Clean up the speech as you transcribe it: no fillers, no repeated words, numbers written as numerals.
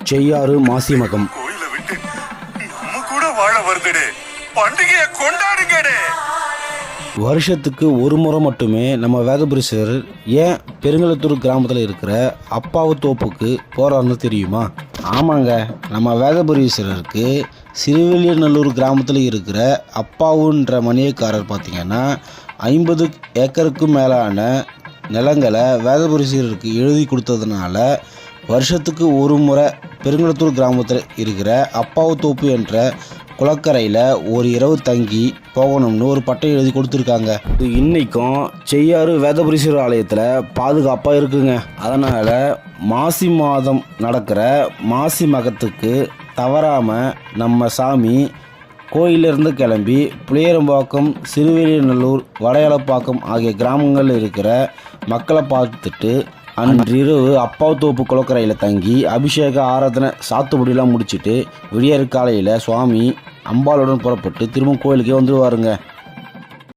செய்யாறு மாசிமகம். கோயிலை விட்டு நம்ம கூட வாழ வருதுடே, பண்டிகையை கொண்டாடுங்கடே. வருஷத்துக்கு ஒரு முறை மட்டுமே நம்ம வேதபுரீஸ்வரர் ஏன் பெருங்கலத்தூர் கிராமத்தில் இருக்கிற அப்பாவு தோப்புக்கு போகிறாருன்னு தெரியுமா? ஆமாங்க, நம்ம வேதபுரீஸ்வரருக்கு சிறுவெளியநல்லூர் கிராமத்தில் இருக்கிற அப்பாவுன்ற மணியக்காரர் பார்த்திங்கன்னா 50 ஏக்கருக்கும் மேலான நிலங்களை வேதபுரீஸ்வரருக்கு எழுதி கொடுத்ததுனால வருஷத்துக்கு ஒரு முறை பெருங்கலத்தூர் கிராமத்தில் இருக்கிற அப்பாவு தோப்பு என்ற குளக்கரையில் ஒரு இரவு தங்கி போகணும்னு ஒரு பட்டை எழுதி கொடுத்துருக்காங்க. இன்றைக்கும் செய்யாறு வேதபுரீஸ்வரர் ஆலயத்தில் பாதுகாப்பாக இருக்குங்க. அதனால் மாசி மாதம் நடக்கிற மாசி மகத்துக்கு தவறாமல் நம்ம சாமி கோயிலிருந்து கிளம்பி புளியரம்பாக்கம், சிறுவெளியநல்லூர், வடையலப்பாக்கம் ஆகிய கிராமங்களில் இருக்கிற மக்களை பார்த்துட்டு அன்றிரவு அப்பாவுத்தோப்பு குளக்கரையில் தங்கி அபிஷேக ஆராதனை சாத்துப்படியெலாம் முடிச்சுட்டு விடியற் காலையில் சுவாமி அம்பாளுடன் புறப்பட்டு திரும்ப கோயிலுக்கே வந்துடுவாருங்க.